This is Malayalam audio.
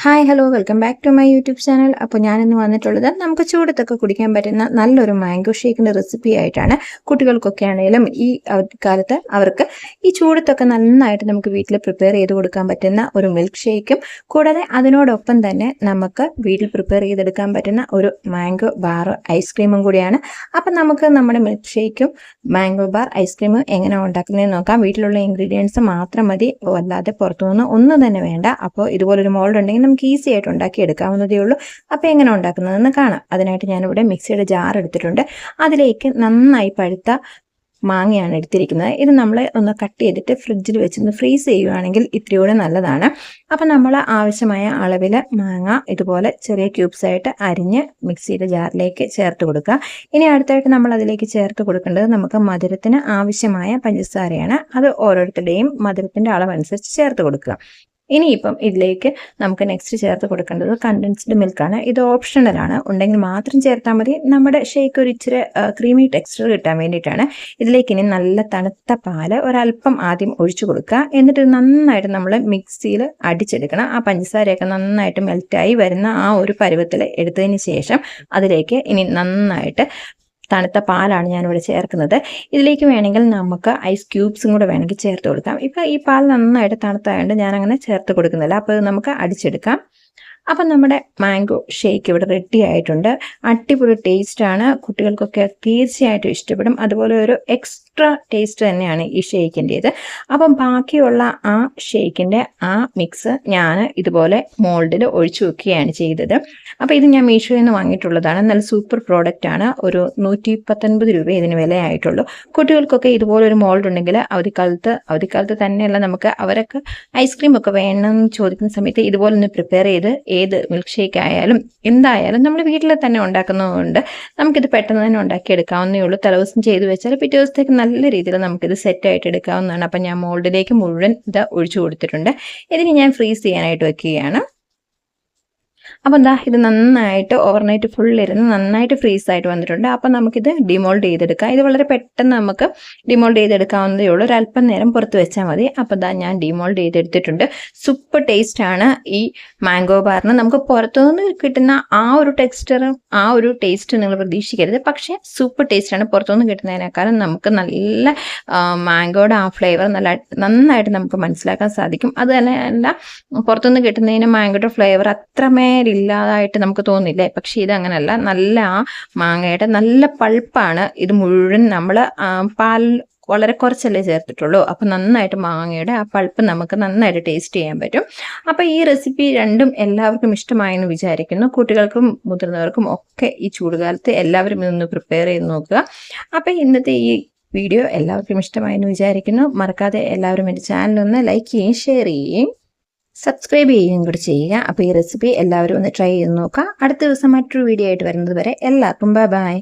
Hi hello welcome back to my YouTube channel. അപ്പോൾ ഞാനിന്ന് വന്നിട്ടുള്ളത് നമുക്ക് ചൂടത്തൊക്കെ കുടിക്കാൻ പറ്റുന്ന നല്ലൊരു മാംഗോ ഷേക്കിൻ്റെ റെസിപ്പി ആയിട്ടാണ്. കുട്ടികൾക്കൊക്കെ ആണെങ്കിലും ഈ കാലത്ത് അവർക്ക് ഈ ചൂടത്തൊക്കെ നന്നായിട്ട് നമുക്ക് വീട്ടിൽ പ്രിപ്പയർ ചെയ്ത് കൊടുക്കാൻ പറ്റുന്ന ഒരു മിൽക്ക് ഷേക്കും കൂടാതെ അതിനോടൊപ്പം തന്നെ നമുക്ക് വീട്ടിൽ പ്രിപ്പയർ ചെയ്തെടുക്കാൻ പറ്റുന്ന ഒരു മാംഗോ ബാർ ഐസ്ക്രീമും കൂടിയാണ്. അപ്പം നമുക്ക് നമ്മുടെ മിൽക്ക് ഷേക്കും മാംഗോ ബാർ ഐസ്ക്രീമും എങ്ങനെ ഉണ്ടാക്കുന്നതെന്ന് നോക്കാം. വീട്ടിലുള്ള ഇൻഗ്രീഡിയൻസ് മാത്രം മതി, അല്ലാതെ പുറത്തുനിന്ന് ഒന്നും തന്നെ വേണ്ട. അപ്പോൾ ഇതുപോലൊരു മോൾഡ് ഉണ്ടെങ്കിൽ നമുക്ക് ഈസി ആയിട്ട് ഉണ്ടാക്കി എടുക്കാവുന്നതേ ഉള്ളൂ. അപ്പോൾ എങ്ങനെ ഉണ്ടാക്കുന്നതെന്ന് കാണാം. അതിനായിട്ട് ഞാനിവിടെ മിക്സിയുടെ ജാർ എടുത്തിട്ടുണ്ട്. അതിലേക്ക് നന്നായി പഴുത്ത മാങ്ങയാണ് എടുത്തിരിക്കുന്നത്. ഇത് നമ്മൾ ഒന്ന് കട്ട് ചെയ്തിട്ട് ഫ്രിഡ്ജിൽ വെച്ചൊന്ന് ഫ്രീസ് ചെയ്യുകയാണെങ്കിൽ ഇത്രയൂടെ നല്ലതാണ്. അപ്പം നമ്മൾ ആവശ്യമായ അളവിൽ മാങ്ങ ഇതുപോലെ ചെറിയ ക്യൂബ്സ് ആയിട്ട് അരിഞ്ഞ് മിക്സിയുടെ ജാറിലേക്ക് ചേർത്ത് കൊടുക്കുക. ഇനി അടുത്തായിട്ട് നമ്മൾ അതിലേക്ക് ചേർത്ത് കൊടുക്കേണ്ടത് നമുക്ക് മധുരത്തിന് ആവശ്യമായ പഞ്ചസാരയാണ്. അത് ഓരോരുത്തരുടെയും മധുരത്തിൻ്റെ അളവനുസരിച്ച് ചേർത്ത് കൊടുക്കുക. ഇനിയിപ്പം ഇതിലേക്ക് നമുക്ക് നെക്സ്റ്റ് ചേർത്ത് കൊടുക്കേണ്ടത് കണ്ടൻസ്ഡ് മിൽക്കാണ്. ഇത് ഓപ്ഷണലാണ്, ഉണ്ടെങ്കിൽ മാത്രം ചേർത്താൽ മതി. നമ്മുടെ ഷേക്ക് ഒരു ഇച്ചിരി ക്രീമി ടെക്സ്ചർ കിട്ടാൻ വേണ്ടിയിട്ടാണ്. ഇതിലേക്ക് ഇനി നല്ല തണുത്ത പാല് ഒരല്പം ആദ്യം ഒഴിച്ചു കൊടുക്കുക. എന്നിട്ട് നന്നായിട്ട് നമ്മൾ മിക്സിയിൽ അടിച്ചെടുക്കണം. ആ പഞ്ചസാരയൊക്കെ നന്നായിട്ട് മെൽറ്റായി വരുന്ന ആ ഒരു പരുവത്തിൽ എടുത്തതിന് ശേഷം അതിലേക്ക് ഇനി നന്നായിട്ട് തണുത്ത പാലാണ് ഞാനിവിടെ ചേർക്കുന്നത്. ഇതിലേക്ക് വേണമെങ്കിൽ നമുക്ക് ഐസ് ക്യൂബ്സും കൂടെ വേണമെങ്കിൽ ചേർത്ത് കൊടുക്കാം. ഇപ്പം ഈ പാൽ നന്നായിട്ട് തണുത്തായതുകൊണ്ട് ഞാനങ്ങനെ ചേർത്ത് കൊടുക്കുന്നില്ല. അപ്പോൾ ഇത് നമുക്ക് അടിച്ചെടുക്കാം. അപ്പം നമ്മുടെ മാംഗോ ഷേക്ക് ഇവിടെ റെഡി ആയിട്ടുണ്ട്. അടിപൊളി ടേസ്റ്റാണ്, കുട്ടികൾക്കൊക്കെ തീർച്ചയായിട്ടും ഇഷ്ടപ്പെടും. അതുപോലെ ഒരു എക്സ്ട്രാ ടേസ്റ്റ് തന്നെയാണ് ഈ ഷേക്കിൻ്റേത്. അപ്പം ബാക്കിയുള്ള ആ ഷേക്കിൻ്റെ ആ മിക്സ് ഞാൻ ഇതുപോലെ മോൾഡിൽ ഒഴിച്ചു വെക്കുകയാണ് ചെയ്തത്. അപ്പോൾ ഇത് ഞാൻ മീഷോയിൽ നിന്ന് വാങ്ങിയിട്ടുള്ളതാണ്. നല്ല സൂപ്പർ പ്രോഡക്റ്റാണ്. ഒരു 119 രൂപ ഇതിന് വിലയായിട്ടുള്ളൂ. കുട്ടികൾക്കൊക്കെ ഇതുപോലൊരു മോൾഡ് ഉണ്ടെങ്കിൽ അവധിക്കാലത്ത് തന്നെയല്ല, നമുക്ക് അവരൊക്കെ ഐസ്ക്രീമൊക്കെ വേണമെന്ന് ചോദിക്കുന്ന സമയത്ത് ഇതുപോലൊന്ന് പ്രിപ്പയർ ചെയ്ത് ഏത് മിൽക്ക് ഷേക്ക് ആയാലും എന്തായാലും നമ്മൾ വീട്ടിൽ തന്നെ ഉണ്ടാക്കുന്നതുകൊണ്ട് നമുക്കിത് പെട്ടെന്ന് തന്നെ ഉണ്ടാക്കിയെടുക്കാവുന്നേ ഉള്ളൂ. തലേദിവസം ചെയ്ത് വെച്ചാൽ പിറ്റേ ദിവസത്തേക്ക് നല്ല രീതിയിൽ നമുക്കിത് സെറ്റായിട്ട് എടുക്കാവുന്നതാണ്. അപ്പം ഞാൻ മോൾഡിലേക്ക് മുഴുവൻ ഇത് ഒഴിച്ചു കൊടുത്തിട്ടുണ്ട്. ഇതിന് ഞാൻ ഫ്രീസ് ചെയ്യാനായിട്ട് വെക്കുകയാണ്. അപ്പം എന്താ ഇത് നന്നായിട്ട് ഓവർനൈറ്റ് ഫുള്ളിരുന്ന് നന്നായിട്ട് ഫ്രീസായിട്ട് വന്നിട്ടുണ്ട്. അപ്പം നമുക്കിത് ഡിമോൾഡ് ചെയ്തെടുക്കാം. ഇത് വളരെ പെട്ടെന്ന് നമുക്ക് ഡിമോൾഡ് ചെയ്തെടുക്കാവുന്നതേ ഉള്ളൂ. ഒരല്പം നേരം പുറത്ത് വെച്ചാൽ മതി. അപ്പം എന്താ ഞാൻ ഡിമോൾഡ് ചെയ്തെടുത്തിട്ടുണ്ട്. സൂപ്പർ ടേസ്റ്റാണ് ഈ മാംഗോ ബാറിന്. നമുക്ക് പുറത്തുനിന്ന് കിട്ടുന്ന ആ ഒരു ടെക്സ്ചറും ആ ഒരു ടേസ്റ്റ് നിങ്ങൾ പ്രതീക്ഷിക്കരുത്. പക്ഷേ സൂപ്പർ ടേസ്റ്റാണ്. പുറത്തുനിന്ന് കിട്ടുന്നതിനേക്കാളും നമുക്ക് നല്ല മാംഗോയുടെ ആ ഫ്ലേവർ നന്നായിട്ട് നമുക്ക് മനസ്സിലാക്കാൻ സാധിക്കും. അത് തന്നെ അല്ല, പുറത്തുനിന്ന് കിട്ടുന്നതിന് മാംഗോയുടെ ഫ്ലേവർ ഇല്ലാതായിട്ട് നമുക്ക് തോന്നില്ലേ? പക്ഷെ ഇതങ്ങനല്ല. നല്ല ആ മാങ്ങയുടെ നല്ല പൾപ്പാണ്. ഇത് മുഴുവൻ നമ്മൾ പാൽ വളരെ കുറച്ചല്ലേ ചേർത്തിട്ടുള്ളൂ. അപ്പം നന്നായിട്ട് മാങ്ങയുടെ ആ പൾപ്പ് നമുക്ക് നന്നായിട്ട് ടേസ്റ്റ് ചെയ്യാൻ പറ്റും. അപ്പം ഈ റെസിപ്പി രണ്ടും എല്ലാവർക്കും ഇഷ്ടമായെന്ന് വിചാരിക്കുന്നു. കുട്ടികൾക്കും മുതിർന്നവർക്കും ഒക്കെ ഈ ചൂടുകാലത്ത് എല്ലാവരും ഇതൊന്ന് പ്രിപ്പയർ ചെയ്ത് നോക്കുക. അപ്പം ഇന്നത്തെ ഈ വീഡിയോ എല്ലാവർക്കും ഇഷ്ടമായെന്ന് വിചാരിക്കുന്നു. മറക്കാതെ എല്ലാവരും എൻ്റെ ചാനലൊന്ന് ലൈക്ക് ചെയ്യുകയും ഷെയർ ചെയ്യുകയും സബ്സ്ക്രൈബ് ചെയ്യുകയും കൂടി ചെയ്യുക. അപ്പോൾ ഈ റെസിപ്പി എല്ലാവരും ഒന്ന് ട്രൈ ചെയ്ത് നോക്കുക. അടുത്ത ദിവസം മറ്റൊരു വീഡിയോ ആയിട്ട് വരുന്നത് വരെ എല്ലാവർക്കും ബൈ ബൈ.